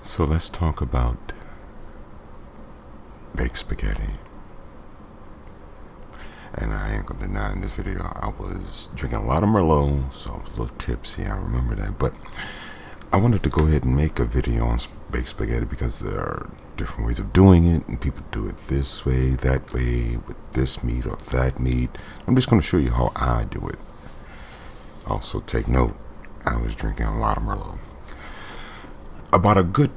So let's talk about baked spaghetti. And I ain't gonna deny in this video, I was drinking a lot of Merlot, so I was a little tipsy. I remember that. But I wanted to go ahead and make a video on baked spaghetti because there are different ways of doing it, and people do it this way, that way, with this meat or that meat. I'm just gonna show you how I do it. Also, take note, I was drinking a lot of Merlot. About a good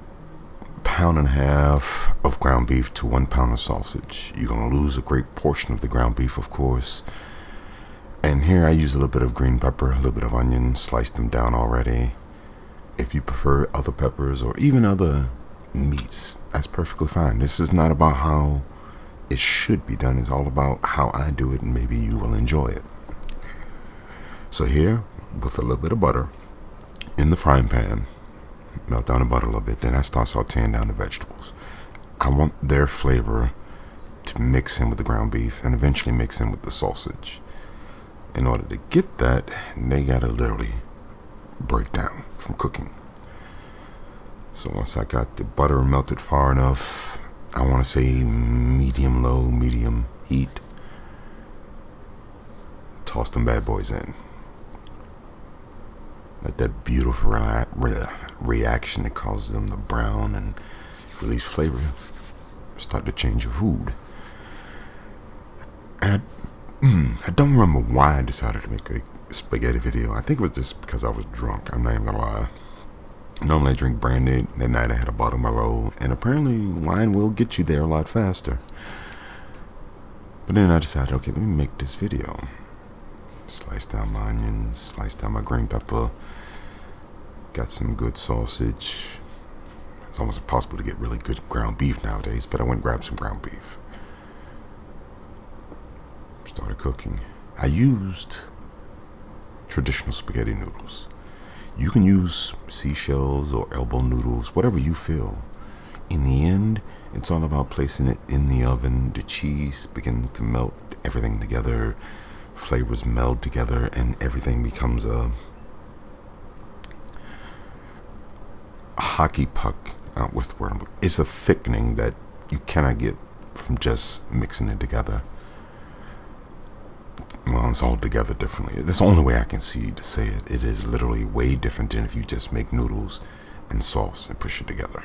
pound and a half of ground beef to 1 pound of sausage. You're gonna lose a great portion of the ground beef, of course. And here I use a little bit of green pepper, a little bit of onion, sliced them down already. If you prefer other peppers or even other meats, that's perfectly fine. This is not about how it should be done. It's all about how I do it, and maybe you will enjoy it. So here, with a little bit of butter in the frying pan, melt down the butter a little bit, then I start sauteing down the vegetables. I want their flavor to mix in with the ground beef and eventually mix in with the sausage. In order to get that, they gotta literally break down from cooking. So once I got the butter melted far enough, I want to say medium low, medium heat, toss them bad boys in. Let that beautiful reaction that causes them to brown and release flavor start to change your food. And I don't remember why I decided to make a spaghetti video. I think it was just because I was drunk. I'm not even gonna lie. Normally I drink brandy. That night I had a bottle of Merlot, and apparently wine will get you there a lot faster. But then I decided, okay, let me make this video. Slice down my onions, slice down my green pepper. Got some good sausage. It's almost impossible to get really good ground beef nowadays, but I went and grabbed some ground beef. Started cooking. I used traditional spaghetti noodles. You can use seashells or elbow noodles, whatever you feel. In the end, it's all about placing it in the oven. The cheese begins to melt everything together. Flavors meld together, and everything becomes a hockey puck. What's the word? It's a thickening that you cannot get from just mixing it together. Well, it's all together differently. That's the only way I can see to say it. It is literally way different than if you just make noodles and sauce and push it together.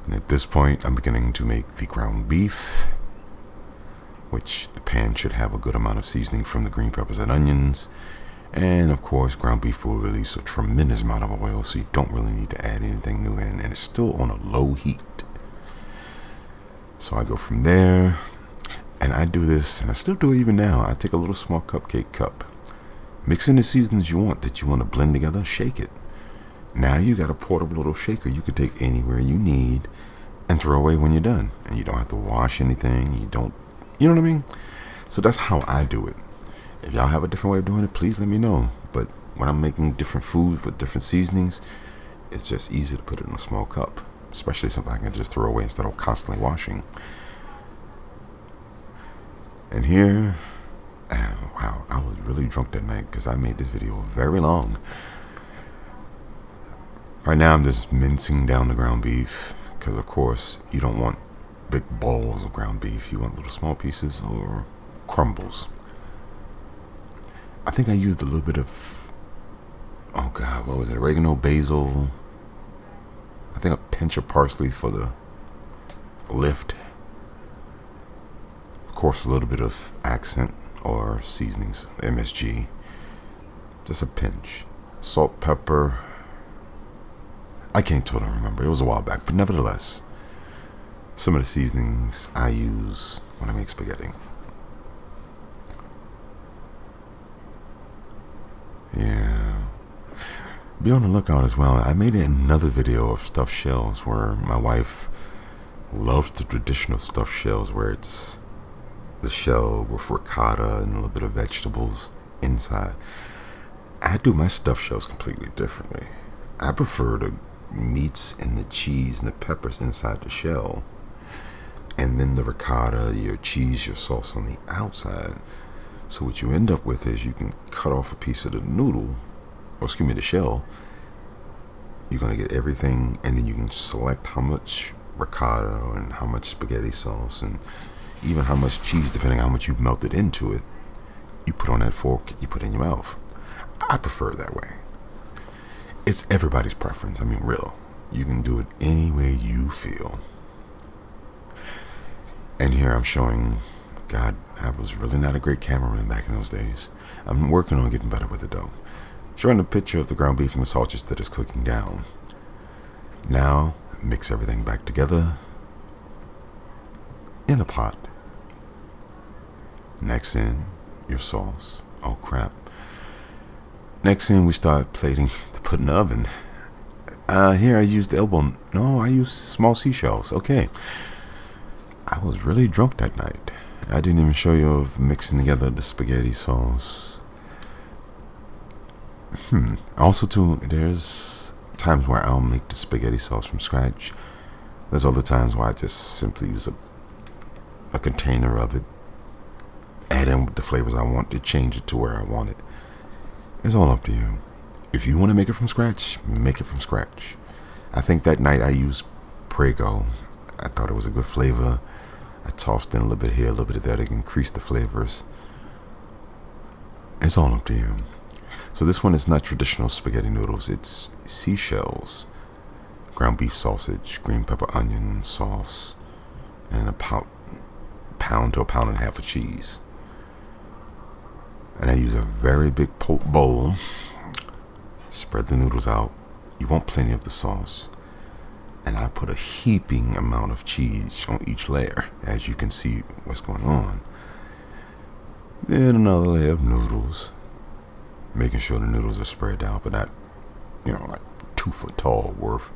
And at this point, I'm beginning to make the ground beef, which the pan should have a good amount of seasoning from the green peppers and onions. And of course, ground beef will release a tremendous amount of oil, so you don't really need to add anything new in, and it's still on a low heat. So I go from there, and I do this, and I still do it even now. I take a little small cupcake cup, mix in the seasonings you want to blend together, shake it. Now you got a portable little shaker you can take anywhere you need and throw away when you're done, and you don't have to wash anything. You know what I mean? So that's how I do it. If y'all have a different way of doing it, please let me know. But when I'm making different food with different seasonings, it's just easy to put it in a small cup, especially something I can just throw away instead of constantly washing. And here, wow, I was really drunk that night because I made this video very long. Right now I'm just mincing down the ground beef because, of course, you don't want big balls of ground beef. You want little small pieces or crumbles. I think I used a little bit of, oh God, what was it? Oregano, basil. I think a pinch of parsley for the lift. Of course, a little bit of accent or seasonings, MSG. Just a pinch. Salt, pepper. I can't totally remember. It was a while back, but nevertheless, some of the seasonings I use when I make spaghetti. Yeah. Be on the lookout as well. I made another video of stuffed shells where my wife loves the traditional stuffed shells where it's the shell with ricotta and a little bit of vegetables inside. I do my stuffed shells completely differently. I prefer the meats and the cheese and the peppers inside the shell, and then the ricotta, your cheese, your sauce on the outside. So what you end up with is you can cut off a piece of the noodle, or excuse me, the shell, You're going to get everything, and then you can select how much ricotta and how much spaghetti sauce and even how much cheese, depending on how much you've melted into it. You put on that fork, you put it in your mouth. I prefer it that way. It's everybody's preference. I mean, real. You can do it any way you feel. And here I'm showing, God, I was really not a great cameraman back in those days. I'm working on getting better with it though. Showing a picture of the ground beef and the sausage that is cooking down. Now, mix everything back together in a pot. Next in, your sauce. Oh crap. Next in, we start plating to put in the oven. Here I used elbow. No, I used small seashells. Okay. I was really drunk that night. I didn't even show you of mixing together the spaghetti sauce. Also, too, there's times where I'll make the spaghetti sauce from scratch. There's other times where I just simply use a container of it, add in the flavors I want to change it to where I want it. It's all up to you. If you want to make it from scratch, make it from scratch. I think that night I used Prego. I thought it was a good flavor. I tossed in a little bit here, a little bit there to increase the flavors. It's all up to you. So this one is not traditional spaghetti noodles. It's seashells, ground beef sausage, green pepper onion sauce, and a pound to a pound and a half of cheese. And I use a very big bowl. Spread the noodles out. You want plenty of the sauce. And I put a heaping amount of cheese on each layer, as you can see what's going on. Then another layer of noodles, making sure the noodles are spread out, but not, like 2 foot tall worth.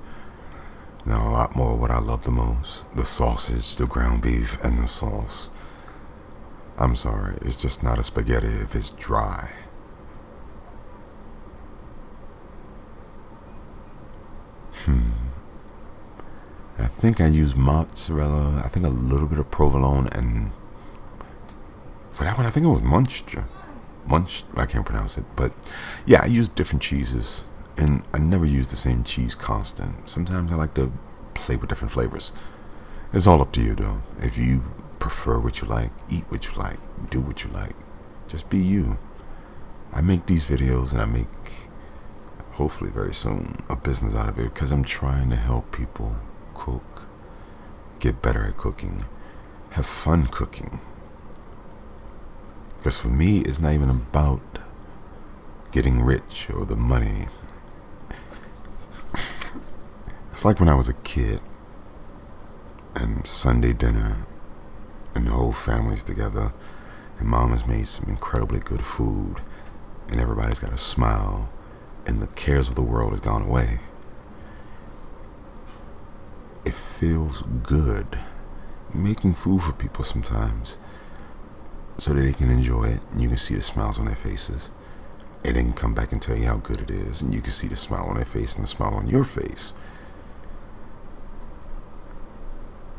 Then a lot more of what I love the most, the sausage, the ground beef, and the sauce. I'm sorry, it's just not a spaghetti if it's dry. I think I used mozzarella, I think a little bit of provolone, and for that one I think it was Munch, I can't pronounce it, but yeah, I used different cheeses, and I never use the same cheese constant. Sometimes I like to play with different flavors. It's all up to you though. If you prefer what you like, eat what you like, do what you like, just be you. I make these videos and I make, hopefully very soon, a business out of it because I'm trying to help people cook, get better at cooking, have fun cooking. Because for me, it's not even about getting rich or the money. It's like when I was a kid and Sunday dinner and the whole family's together and mom has made some incredibly good food and everybody's got a smile and the cares of the world has gone away. It feels good making food for people sometimes so that they can enjoy it and you can see the smiles on their faces and they can come back and tell you how good it is and you can see the smile on their face and the smile on your face.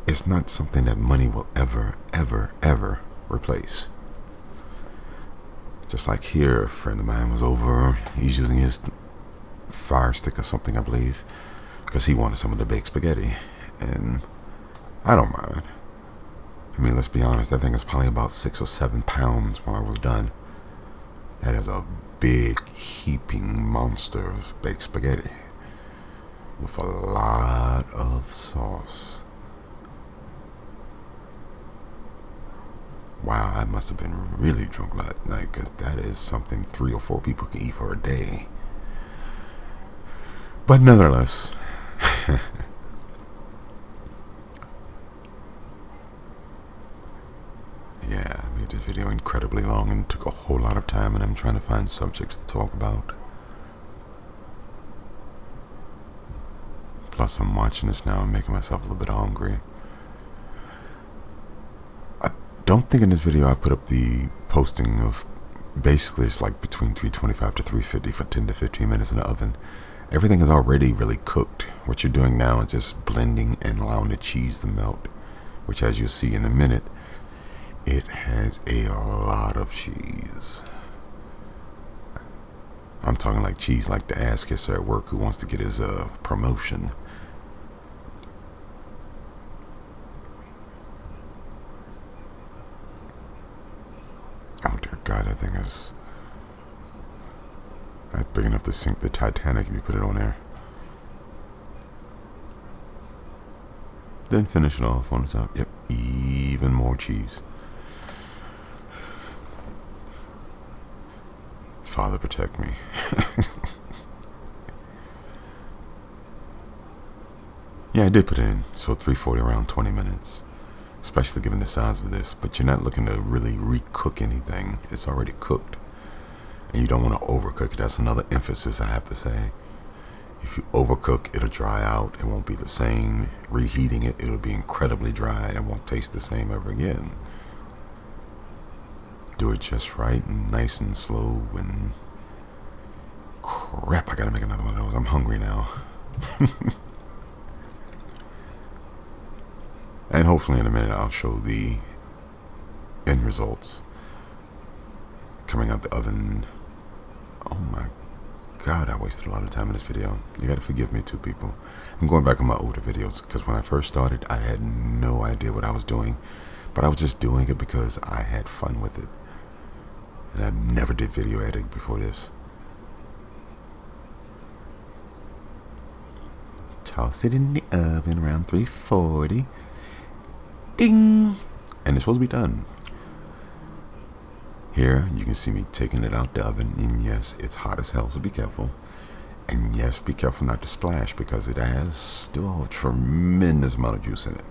It's not something that money will ever, ever, ever replace. Just like here, a friend of mine was over, he's using his fire stick or something, I believe, because he wanted some of the baked spaghetti. And I don't mind. I mean, let's be honest, that thing is probably about 6 or 7 pounds when I was done. That is a big, heaping monster of baked spaghetti with a lot of sauce. Wow, I must have been really drunk last night because that is something 3 or 4 people can eat for a day. But nonetheless, yeah, I made this video incredibly long and took a whole lot of time and I'm trying to find subjects to talk about. Plus I'm watching this now and making myself a little bit hungry. I don't think in this video I put up the posting of basically it's like between 325 to 350 for 10 to 15 minutes in the oven. Everything is already really cooked. What you're doing now is just blending and allowing the cheese to melt, which as you'll see in a minute, it has a lot of cheese. I'm talking like cheese, like the ass kisser at work who wants to get his promotion. Oh dear God, that thing is not big enough to sink the Titanic if you put it on there. Then finish it off on the top. Yep, even more cheese. Father, protect me. Yeah, I did put it in. So 340 around 20 minutes. Especially given the size of this. But you're not looking to really recook anything. It's already cooked. And you don't want to overcook it. That's another emphasis I have to say. If you overcook, it'll dry out. It won't be the same. Reheating it, it'll be incredibly dry and it won't taste the same ever again. Do it just right and nice and slow and crap, I gotta make another one of those. I'm hungry now. And hopefully in a minute I'll show the end results coming out the oven. Oh my God, I wasted a lot of time in this video. You gotta forgive me too, people. I'm going back on my older videos because when I first started, I had no idea what I was doing, but I was just doing it because I had fun with it. And I never did video editing before this. Toss it in the oven around 340. Ding! And it's supposed to be done. Here, you can see me taking it out the oven, and yes, it's hot as hell, so be careful. And yes, be careful not to splash, because it has still a tremendous amount of juice in it.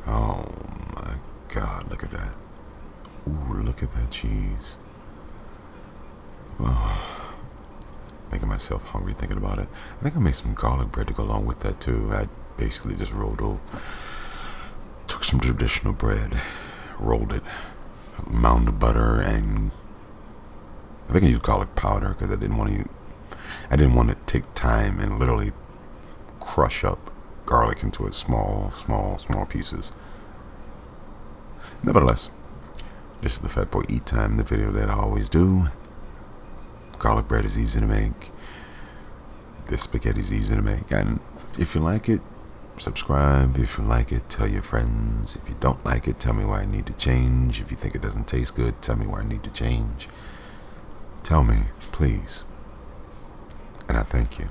Oh my God, look at that. Ooh, look at that cheese. Oh. Making myself hungry thinking about it. I think I made some garlic bread to go along with that too. I basically just took some traditional bread, rolled it, a mound of butter, and I think I used garlic powder because I didn't want to take time and literally crush up garlic into its small pieces. Nevertheless, this is the Fat Boy Eat Time, the video that I always do. Garlic bread is easy to make. This spaghetti is easy to make. And if you like it, subscribe. If you like it, tell your friends. If you don't like it, tell me why I need to change. If you think it doesn't taste good, tell me why I need to change. Tell me, please. And I thank you.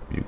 Mute.